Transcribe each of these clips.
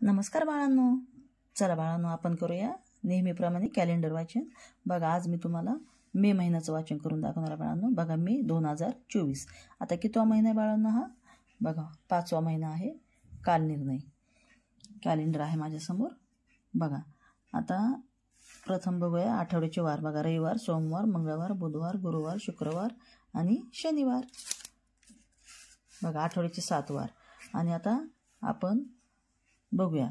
नमस्कार बाळांनो, चला बाळांनो आपण करूया नेहमीप्रमाणे कॅलेंडर वाचन। बघा आज मी तुम्हाला मे महिन्याचं वाचन करून दाखवणार आहे बाळांनो। बघा मे 2024 आता कितवा महिना आहे बाळांनो? हा बघा 5वा महिना आहे। काल निर्णय कॅलेंडर आहे माझ्यासमोर। बघा आता प्रथम बघूया आठवड्याचे वार। बघा रविवार, सोमवार, मंगळवार, बुधवार, गुरुवार, शुक्रवार आणि शनिवार। बघा आठवड्याचे 7 वार। आणि आता आपण बघूया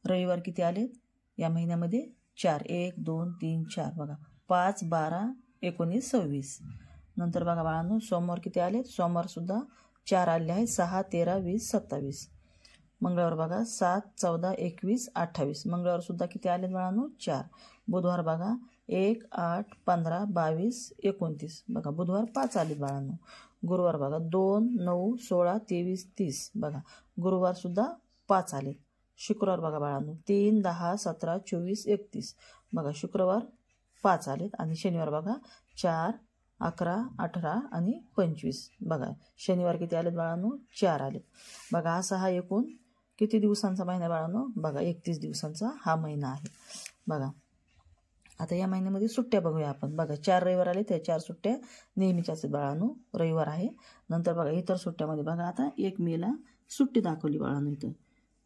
रविवार किती आलेत या महिन्यामध्ये? 4 1 2 3 4 बघा 5 12 19 26। नंतर बघा बाळांनो सोमवार किती आलेत? सोमवार सुद्धा 4 आले आहेत। 6 13 20 27। मंगळवार बघा 7 14 21 28। मंगळवार सुद्धा किती आलेत बाळांनो? 4। बुधवार बघा 1 8 15 22 29 बघा बुधवार 5 आलेत बाळांनो। गुरुवार बघा 2 9 16 23 30 बघा गुरुवार सुद्धा 5 आले। शुक्रवार बघा बाळांनो 3 10 17 24 31 बघा शुक्रवार 5 आलेत। आणि शनिवार बघा 4 11 18 आणि 25 बघा शनिवार किती आलेत बाळांनो? 4 आलेत। बघा असा हा एकूण किती दिवसांचा महिना बाळांनो? बघा 31 दिवसांचा हा महिना आहे। बघा आता या महिन्यामध्ये सुट्ट्या बघूया आपण। बघा 4 रविवार आले, त्या 4 सुट्ट्या नेहमीच्याच बाळांनो, रविवार आहे। नंतर बघा इतर सुट्ट्यामध्ये बघा आता 1 मेला सुट्टी दाखवली बाळांनो इथं।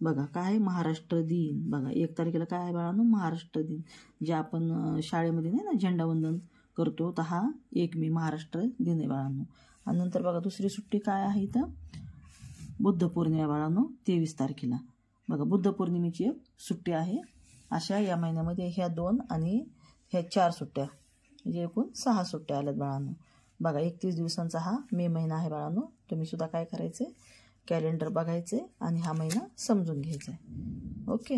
बघा काय आहे? महाराष्ट्र दिन। बघा 1 तारखेला काय आहे बाळांनो? महाराष्ट्र दिन। जे आपण शाळेमध्ये नाही ना झेंडावंदन करतो, तर हा 1 मे महाराष्ट्र दिन आहे बाळांनो। आणि नंतर बघा दुसरी सुट्टी काय आहे इथं? बुद्ध पौर्णिमा बाळांनो 23 तारखेला। बघा बुद्ध पौर्णिमेची एक सुट्टी आहे। अशा या महिन्यामध्ये ह्या 2 आणि ह्या 4 सुट्ट्या म्हणजे एकूण 6 सुट्ट्या आल्यात बाळांनो। बघा 31 दिवसांचा हा मे महिना आहे बाळांनो। तुम्ही सुद्धा काय करायचे? कॅलेंडर बघायचे आणि हा महिना समजून घ्यायचा आहे। ओके।